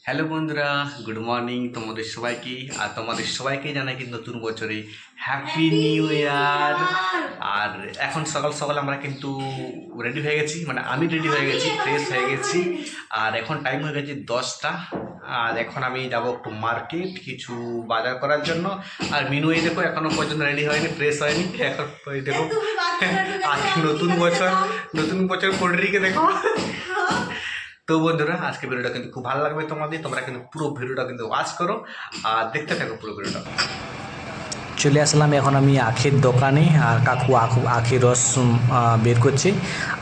Hello বন্ধুরা, good morning তোমাদের সবাইকে। আর তোমাদের সবাইকে জানাই কিন্তু নতুন বছরে হ্যাপি নিউ ইয়ার। আর এখন সকাল সকাল আমরা কিন্তু রেডি হয়ে গেছি, মানে আমি রেডি হয়ে গেছি, ফ্রেশ হয়ে গেছি। আর এখন টাইম হয়ে গেছে 10টা। আর এখন আমি যাব একটু মার্কেট কিছু বাজার করার জন্য। আর মিনু এই দেখো এখনো পর্যন্ত রেডি হয়নি, ফ্রেশ হয়নি। এখন ওই দেখো আর নতুন বছর পোল্ট্রিকে দেখো। তো বন্ধুরা, আজকে ভিডিওটা কিন্তু খুব ভালো লাগবে তোমাদের, তোমরা কিন্তু পুরো ভিডিওটা কিন্তু ওয়াচ করো আর দেখতে থাকো পুরো ভিডিওটা। চলে আসলাম এখন আমি আখের দোকানে, আর কাকু আখের রস বের করছে।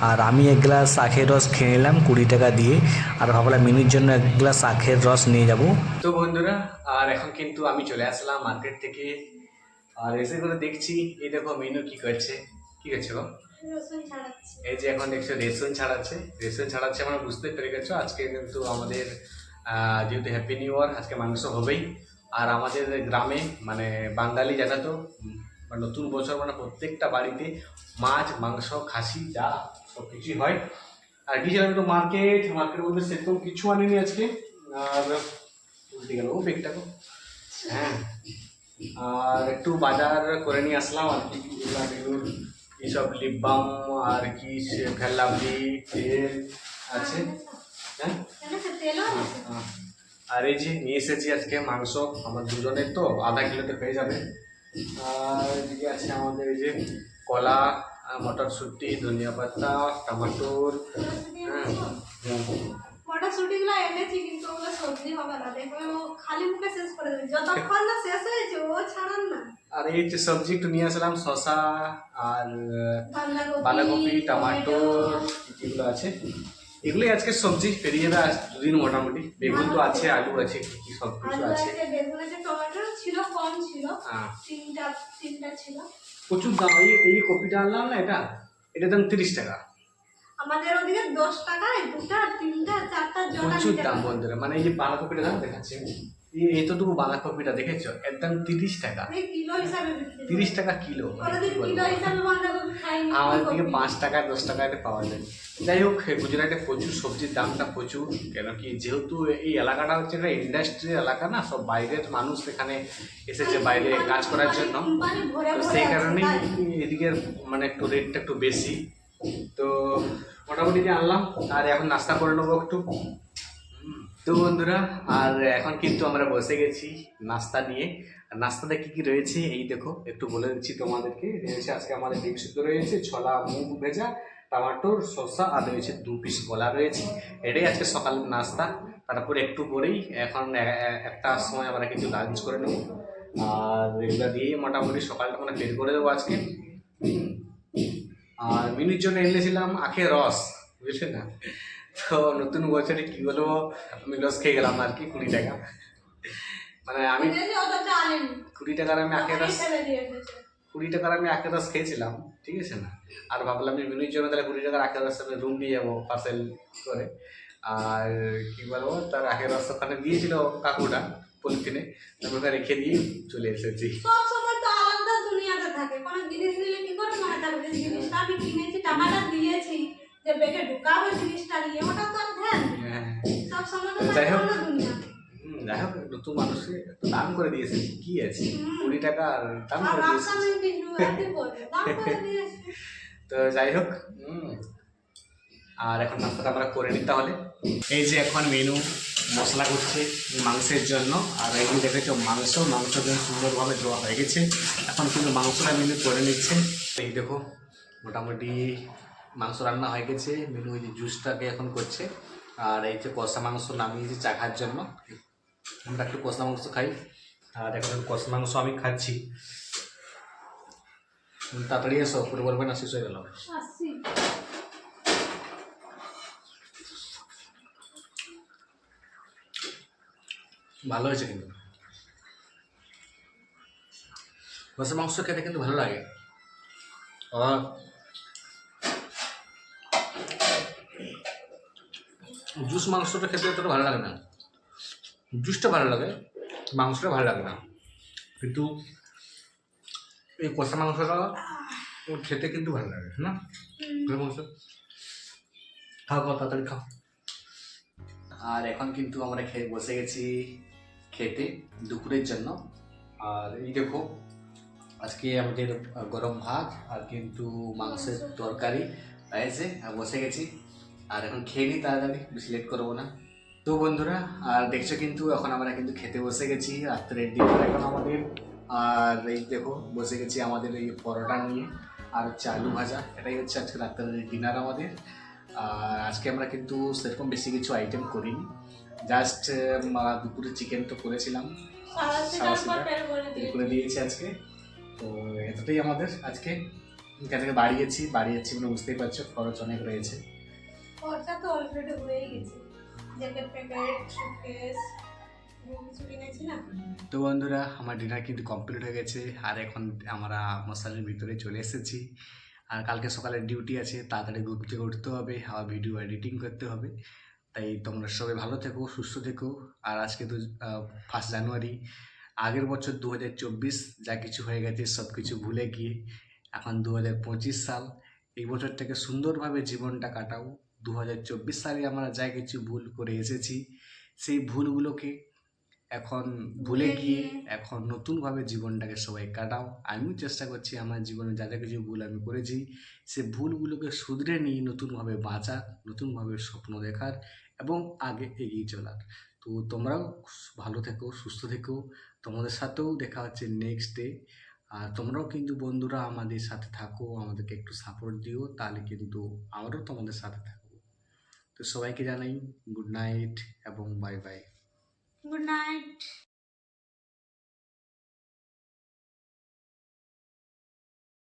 আর আমি এক গ্লাস আখের রস খেয়ে নিলাম 20 টাকা দিয়ে। আর ভাবলাম মিনির জন্য এক গ্লাস আখের রস নিয়ে যাব। তো বন্ধুরা, আর এখন কিন্তু আমি চলে আসলাম মার্কেট থেকে। আর এসে করে দেখছি এই দেখো মিনু কি করছে গো। এই যে এখন দেখছো রেশন ছাড়াচ্ছে আমরা বুঝতে পেরে গেছো। আজকে কিন্তু আমাদের যেহেতু হ্যাপি নিউ ইয়ার, আজকে মাংস হবেই। আর আমাদের গ্রামে মানে বাঙালি জানা তো, নতুন বছর মানে প্রত্যেকটা বাড়িতে মাছ মাংস খাসি যা সব কিছুই হয়। আর গিয়েছিলাম একটু মার্কেটের মধ্যে সেরকম কিছু আনিনি আজকে। আর উল্টে গেল ও বেগটা গো। হ্যাঁ, আর একটু বাজার করে নিয়ে আসলাম আর কি এইসব লিপ বাম আর কি ফেললাভলি তেল আছে। হ্যাঁ, আর এই যে নিয়ে এসেছি আজকে মাংস আমার দুজনের, তো আধা কিলোতে পেয়ে যাবে। আর এদিকে আছে আমাদের এই যে কলা, মটরশুঁটি, ধনিয়া পাতা, টমাটোর। হ্যাঁ, মটরশুঁটিগুলো এনেছি কিন্তু ওগুলো সবজি হবে না, দেখবে ও খালি মুখে শেষ করে দেবে, যতক্ষণ না শেষ হয়েছে ও ছাড়ান না। আর এই যে সবজি একটু নিয়ে আসলাম, শসা আর বাঁধাকপি, টমাটোর, যেগুলো আছে এগুলোই আজকে সবজি পেরিয়ে যাবে আজ দুদিন মোটামুটি। বেগুন তো আছে, আলু আছে, কি সব কিছু আছে। বেগুন আছে, টমেটো ছিল, কম ছিল, তিনটা ছিল। প্রচুর দাম। এই কপিটা আনলাম না, এটা দাম 30 টাকা। আমাদের ওদিকে 10 টাকায় দুটা, তিনটা, চারটা জোড়া। প্রচুর দাম বন্ধুরা। মানে এই যে বাঁধাকপিটা দাম দেখাচ্ছি, এতটুকু বাঁধাকপিটা দেখেছো, একদম 30 টাকা। কিলো হিসাবে 30 টাকা কিলো। কিলো হিসাবে বাঁধাকপি খাইনি। আমাদের দিকে 5 টাকা 10 টাকাতে পাওয়া যায়। যাই হোক, গুজরাটে প্রচুর সবজির দামটা প্রচুর। কেন কি, যেহেতু এই এলাকাটা হচ্ছে একটা ইন্ডাস্ট্রিয়াল এলাকা না, সব বাইরের মানুষ এখানে এসেছে বাইরে কাজ করার জন্য। তো সেই কারণেই এদিকে মানে একটু রেটটা একটু বেশি। তো মোটামুটি যে আনলাম, আর এখন নাস্তা করে নেবো একটু। তো বন্ধুরা, আর এখন কিন্তু আমরা বসে গেছি নাস্তা নিয়ে। আর নাস্তাতে কি কি রয়েছে এই দেখো, একটু বলে দিচ্ছি তোমাদেরকে। রয়েছে আজকে আমাদের ডিম সিদ্ধ রয়েছে, ছোলা মুগ ভেজা, টমাটোর, শসা, আর রয়েছে 2 পিস কলা রয়েছে। এটাই আজকে সকালের নাস্তা। তারপরে একটু পরেই এখন একটা সময় আমরা কিন্তু লাঞ্চ করে নেবো। আর এগুলো দিয়েই মোটামুটি সকালটা মানে বের করে দেবো আজকে। আর মিনির জন্য এনেছিলাম আখের রস, বুঝলে না। তো নতুন বছরে কি বলবো, আমি লস খেয়ে গেলাম আর কি 20 টাকা। মানে আমি 20 টাকার আমি আখের রস 20 টাকার আমি আখের রস খেয়েছিলাম, ঠিক আছে না। আর ভাবলাম আমি মিনির জন্য তাহলে 20 টাকার আখের রস আমি রুম নিয়ে যাবো পার্সেল করে। আর কি বলবো, তার আখের রস ওখানে দিয়েছিল কাকুটা পলিথিনে, আমি ওখানে রেখে দিয়ে চলে এসেছি। সব সময় তো আলাদা দুনিয়াতে থাকে, কোনো জিনিস নিলে কি করে মনে থাকবে? জিনিসটা আমি কিনেছি, টাকাটা দিয়েছি, যে বেগে ঢুকাবো জিনিসটা নিয়ে, ওটা তো আর ধ্যান নেই। সব সময় তো যাই হোক, দুনিয়া। যাই হোক, নতুন মানুষকে দাম করে দিয়েছে, কি আছে 20 টাকা আর দাম করে দিয়েছে। তো যাই হোক, আর এখন নাস্তাটা আমরা করে নিই তাহলে। এই যে এখন মেনু মশলা করছে মাংসের জন্য। আর এগুলো দেখেছো মাংস সুন্দরভাবে ধোয়া হয়ে গেছে। এখন কিন্তু মাংসটা মেনু করে নিচ্ছে। এই দেখো মোটামুটি মাংস রান্না হয়ে গেছে। মেনু ওই যে জুসটাকে এখন করছে। আর এই যে কষা মাংস নামিয়েছি চাখার জন্য। আমরা একটু কষা মাংস খাই। আর এখন কষা মাংস আমি খাচ্ছি। তাড়াতাড়ি এসো, পুরো বলবে না, শেষ হয়ে গেল। ভালো হয়েছে কিন্তু কষা মাংস খেতে কিন্তু ভালো লাগে। আর জুস মাংসটা খেতে অতটা ভালো লাগে না। জুসটা ভালো লাগে, মাংসটা ভালো লাগে না। কিন্তু এই কষা মাংসটা খেতে কিন্তু ভালো লাগে না। মাংস খাও, তাড়াতাড়ি খাও। আর এখন কিন্তু আমরা খেয়ে বসে গেছি খেতে দুপুরের জন্য। আর এই দেখো আজকে আমাদের গরম ভাত আর কিন্তু মাংসের তরকারি হয়েছে, আর বসে গেছি। আর এখন খেয়ে নিই তাড়াতাড়ি, বেশি লেট করবো না। তো বন্ধুরা আর দেখছো কিন্তু এখন আমরা কিন্তু খেতে বসে গেছি রাত্রের ডিনার এখন আমাদের। আর এই দেখো বসে গেছি আমাদের এই পরোটা নিয়ে আর হচ্ছে আলু ভাজা, এটাই হচ্ছে আজকে রাত্রের ডিনার আমাদের। আর আজকে আমরা কিন্তু সেরকম বেশি কিছু আইটেম করিনি, জাস্ট দুপুরে চিকেন তো করেছিলাম, সাদা সিটার পর বের করে বের দিয়েছি। করে দিয়েছি আজকে। তো এতটাই আমাদের আজকে। এখান থেকে বাড়িয়েছি মানে বুঝতেই পারছো খরচ অনেক রয়েছে। খরচা তো অলরেডি হয়েই গেছে, জ্যাকেট প্যাকেট সুটকেস কিছু কিনেছি না। তো বন্ধুরা আমার ডিনার কিন্তু কমপ্লিট হয়ে গেছে, আর এখন আমরা মশারির ভিতরে চলে এসেছি। আর কালকে সকালে ডিউটি আছে, তাড়াতাড়ি ঘুম থেকে উঠতে হবে, আবার ভিডিও এডিটিং করতে হবে। তাই তোমরা সবাই ভালো থেকো, সুস্থ থেকো। আর আজকে তো 1 জানুয়ারি। আগের বছর 2024 যা কিছু হয়ে গেছে সব কিছু ভুলে গিয়ে এখন 2025 সাল, এই বছরটাকে সুন্দরভাবে জীবনটা কাটাও। 2024 সালে আমরা যা কিছু ভুল করে এসেছি সেই ভুলগুলোকে এখন ভুলে গিয়ে এখন নতুনভাবে জীবনটাকে সবাই কাটাও। আমিও চেষ্টা করছি আমার জীবনে যা যা কিছু ভুল আমি করেছি সে ভুলগুলোকে শুধরে নিয়ে নতুনভাবে বাঁচার, নতুনভাবে স্বপ্ন দেখার এবং আগে এগিয়ে চলার। তো তোমরাও ভালো থেকো, সুস্থ থেকো। তোমাদের সাথেও দেখা হচ্ছে নেক্সট ডে। আর তোমরাও কিন্তু বন্ধুরা আমাদের সাথে থাকো, আমাদেরকে একটু সাপোর্ট দিও, তাহলে কিন্তু আমরাও তোমাদের সাথে থাকবো। তো সবাইকে জানাই গুড নাইট এবং বাই বাই। Good night.